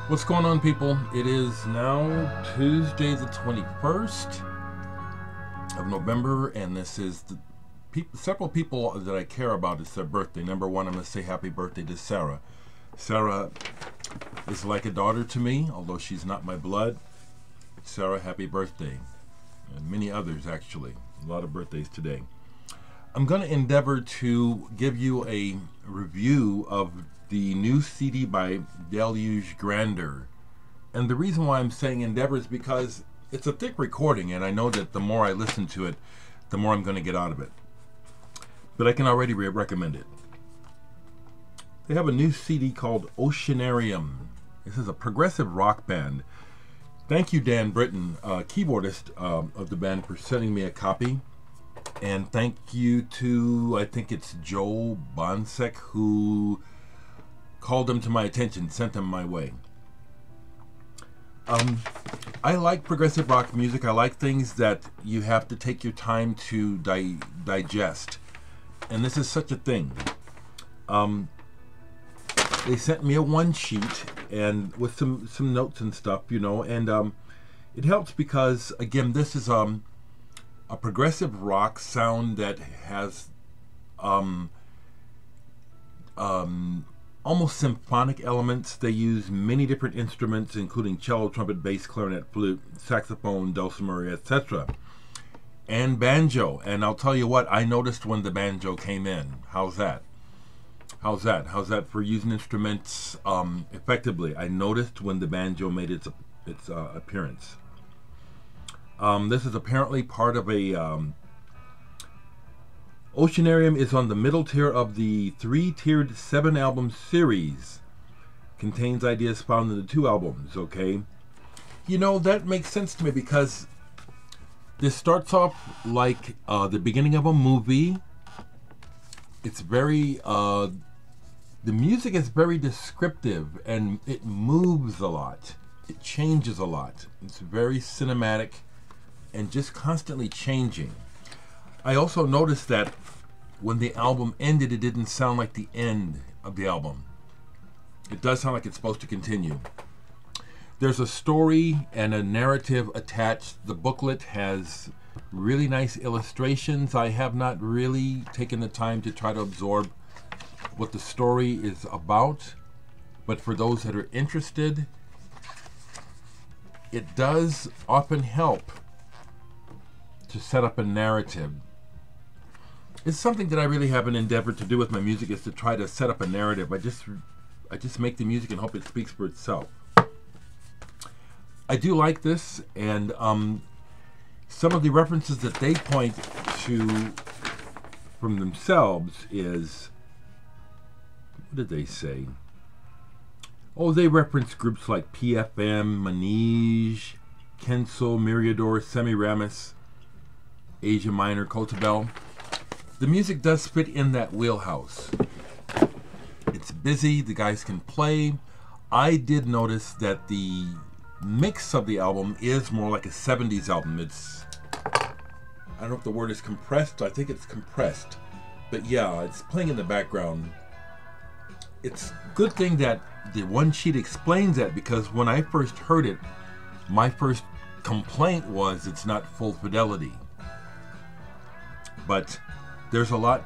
What's going on, people? It is now Tuesday the 21st of November, and this is the several people that I care about. It's their birthday. Number one, I'm going to say happy birthday to Sarah. Sarah is like a daughter to me, although she's not my blood. Sarah, happy birthday. And many others, actually. A lot of birthdays today. I'm going to endeavor to give you a review of the new CD by Deluge Grandeur. And the reason why I'm saying endeavor is because it's a thick recording, and I know that the more I listen to it, the more I'm going to get out of it. But I can already recommend it. They have a new CD called Oceanarium. This is a progressive rock band. Thank you, Dan Britton, keyboardist of the band, for sending me a copy. And thank you to, I think it's Joe Bonsek, who called them to my attention, sent them my way. I like progressive rock music. I like things that you have to take your time to digest. And this is such a thing. They sent me a one sheet and with some notes and stuff, you know, and it helps because, again, this is a progressive rock sound that has almost symphonic elements. They use many different instruments, including cello, trumpet, bass, clarinet, flute, saxophone, dulcimer, etc. And banjo. And I'll tell you what, I noticed when the banjo came in. How's that? How's that? How's that for using instruments effectively? I noticed when the banjo made its appearance. This is apparently part of a... Oceanarium is on the middle tier of the three-tiered 7-album series. Contains ideas found in the 2 albums, okay? You know, that makes sense to me because this starts off like the beginning of a movie. It's very... the music is very descriptive and it moves a lot. It changes a lot. It's very cinematic and just constantly changing. I also noticed that when the album ended, it didn't sound like the end of the album. It does sound like it's supposed to continue. There's a story and a narrative attached. The booklet has really nice illustrations. I have not really taken the time to try to absorb what the story is about, but for those that are interested, it does often help to set up a narrative. It's something that I really haven't endeavored to do with my music, is to try to set up a narrative. I just make the music and hope it speaks for itself. I do like this, and some of the references that they point to from themselves is, what did they say? Oh, they reference groups like PFM, Manij, Kenso, Myriador, Semiramis, Asia Minor, Cotebel. The music does fit in that wheelhouse. It's busy, the guys can play. I did notice that the mix of the album is more like a 70s album. It's, I don't know if the word is compressed. I think it's compressed. But yeah, it's playing in the background. It's a good thing that the one sheet explains that, because when I first heard it, my first complaint was it's not full fidelity. But there's a lot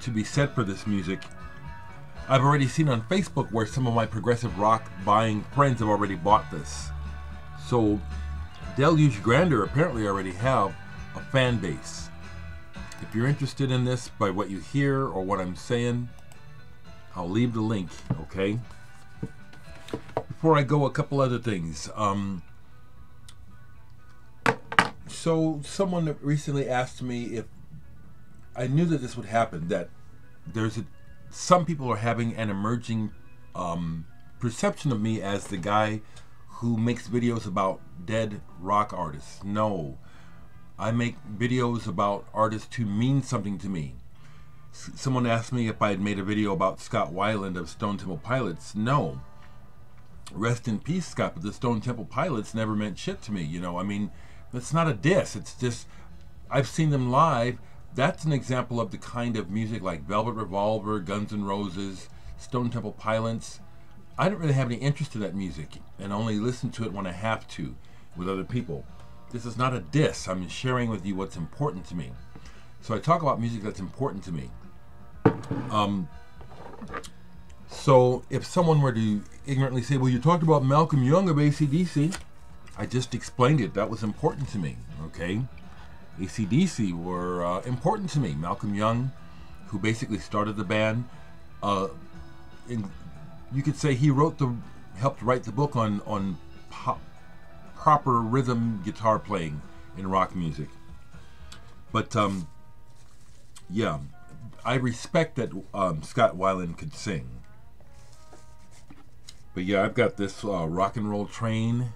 to be said for this music. I've already seen on Facebook where some of my progressive rock buying friends have already bought this. So Deluge Grandeur apparently already have a fan base. If you're interested in this by what you hear or what I'm saying, I'll leave the link, okay? Before I go, a couple other things. So someone recently asked me if I knew that this would happen, that some people are having an emerging perception of me as the guy who makes videos about dead rock artists. No, I make videos about artists who mean something to me. Someone asked me if I had made a video about Scott Weiland of Stone Temple Pilots. No. Rest in peace, Scott, but the Stone Temple Pilots never meant shit to me, you know. I mean, it's not a diss. It's just, I've seen them live. That's an example of the kind of music like Velvet Revolver, Guns N' Roses, Stone Temple Pilots. I don't really have any interest in that music and only listen to it when I have to with other people. This is not a diss. I'm sharing with you what's important to me. So I talk about music that's important to me. So if someone were to ignorantly say, well, you talked about Malcolm Young of AC/DC, I just explained it. That was important to me, okay? AC/DC were important to me. Malcolm Young, who basically started the band, you could say he helped write the book on proper rhythm guitar playing in rock music. But yeah, I respect that Scott Weiland could sing. But yeah, I've got this Rock and Roll Train.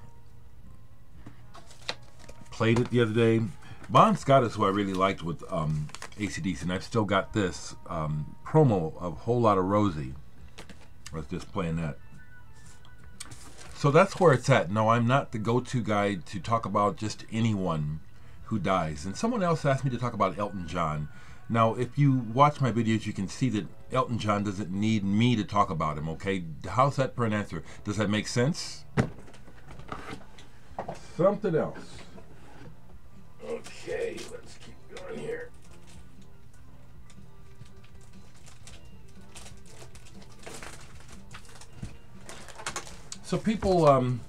Played it the other day. Bon Scott is who I really liked with AC/DC, and I've still got this promo of Whole Lotta Rosie. I was just playing that. So that's where it's at. No, I'm not the go-to guy to talk about just anyone who dies. And someone else asked me to talk about Elton John. Now, if you watch my videos, you can see that Elton John doesn't need me to talk about him, okay? How's that for an answer? Does that make sense? Something else. Okay, let's keep going here. So people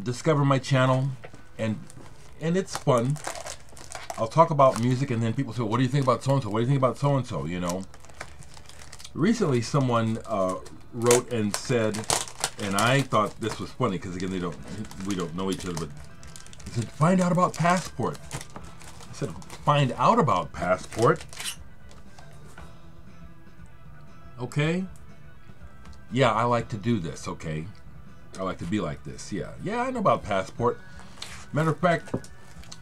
discover my channel, and it's fun. I'll talk about music, and then people say, what do you think about so-and-so? What do you think about so-and-so, you know? Recently, someone wrote and said, and I thought this was funny, because again, we don't know each other, but he said, find out about Passport. I said, find out about Passport? Okay. Yeah, I like to do this, okay? I like to be like this, yeah. Yeah, I know about Passport. Matter of fact,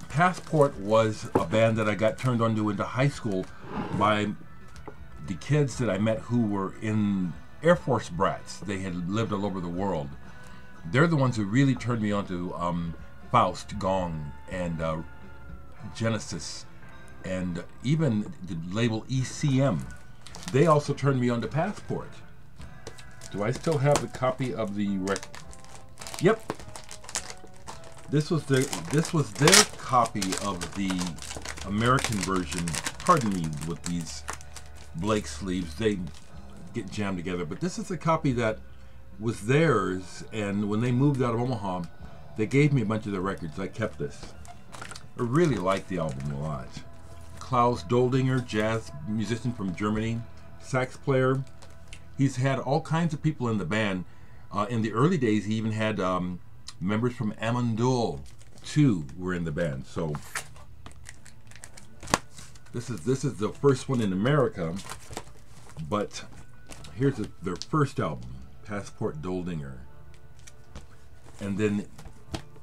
Passport was a band that I got turned on to into high school by the kids that I met who were in Air Force brats. They had lived all over the world. They're the ones who really turned me on to Faust, Gong, and Genesis, and even the label ECM. They also turned me on to Passport. Do I still have the copy of the record? Yep. This was their copy of the American version. Pardon me with these Blake sleeves. They get jammed together. But this is a copy that was theirs, and when they moved out of Omaha, they gave me a bunch of their records. I kept this. I really like the album a lot. Klaus Doldinger, jazz musician from Germany, sax player. He's had all kinds of people in the band. In the early days, he even had members from Amandul too were in the band. So this is the first one in America, but here's their first album, Passport Doldinger, and then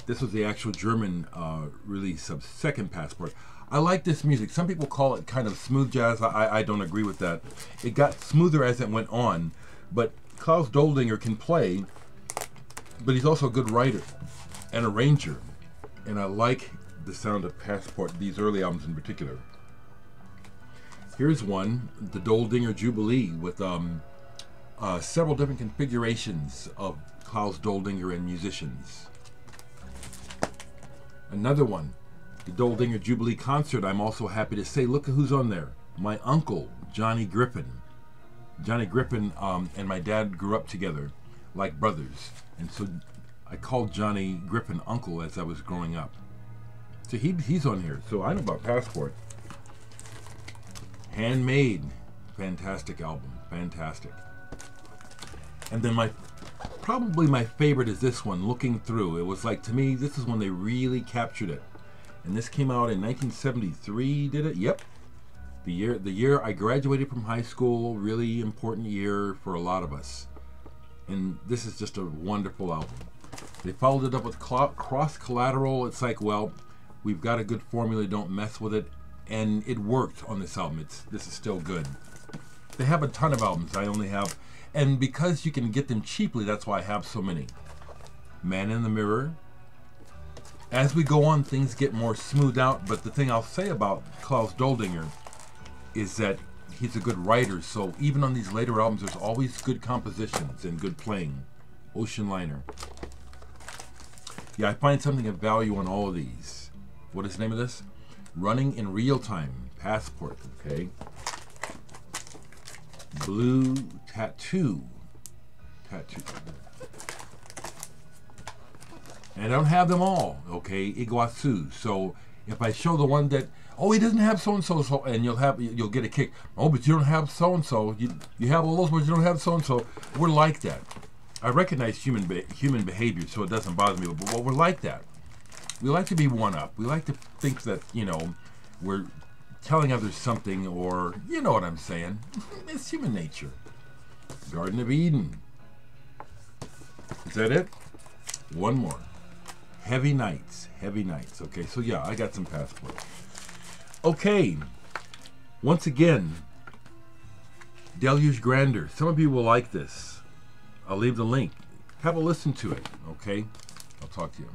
this was the actual German release of second Passport. I like this music. Some people call it kind of smooth jazz. I don't agree with that. It got smoother as it went on, but Klaus Doldinger can play, but he's also a good writer and arranger. And I like the sound of Passport, these early albums in particular. Here's one, the Doldinger Jubilee, with several different configurations of Klaus Doldinger and musicians. Another one, the Doldinger Jubilee concert. I'm also happy to say, look at who's on there. My uncle, Johnny Griffin. Johnny Griffin and my dad grew up together like brothers, and so I called Johnny Griffin uncle as I was growing up. So he's on here. So I know about Passport. Handmade, fantastic album, fantastic. And then probably my favorite is this one, Looking Through. It was like, to me, this is when they really captured it. And this came out in 1973, did it? Yep. The year I graduated from high school, really important year for a lot of us. And this is just a wonderful album. They followed it up with Cross Collateral. It's like, well, we've got a good formula, don't mess with it. And it worked on this album. This is still good. They have a ton of albums. I only have, and because you can get them cheaply, that's why I have so many. Man in the Mirror. As we go on, things get more smoothed out, but the thing I'll say about Klaus Doldinger is that he's a good writer, so even on these later albums, there's always good compositions and good playing. Ocean liner. Yeah, I find something of value on all of these. What is the name of this? Running in real time. Passport, okay. Blue tattoo. And I don't have them all, okay. Iguazu. So if I show the one that, oh, he doesn't have so and so, and you'll get a kick. Oh, but you don't have so and so. You have all those, but you don't have so and so. We're like that. I recognize human behavior, so it doesn't bother me. But we're like that. We like to be one up. We like to think that, you know, we're telling others something, or you know what I'm saying. It's human nature. Garden of Eden. Is that it? One more. Heavy nights. Heavy nights. Okay, so yeah, I got some passports. Okay. Once again, Deluge Grandeur. Some of you will like this. I'll leave the link. Have a listen to it. Okay? I'll talk to you.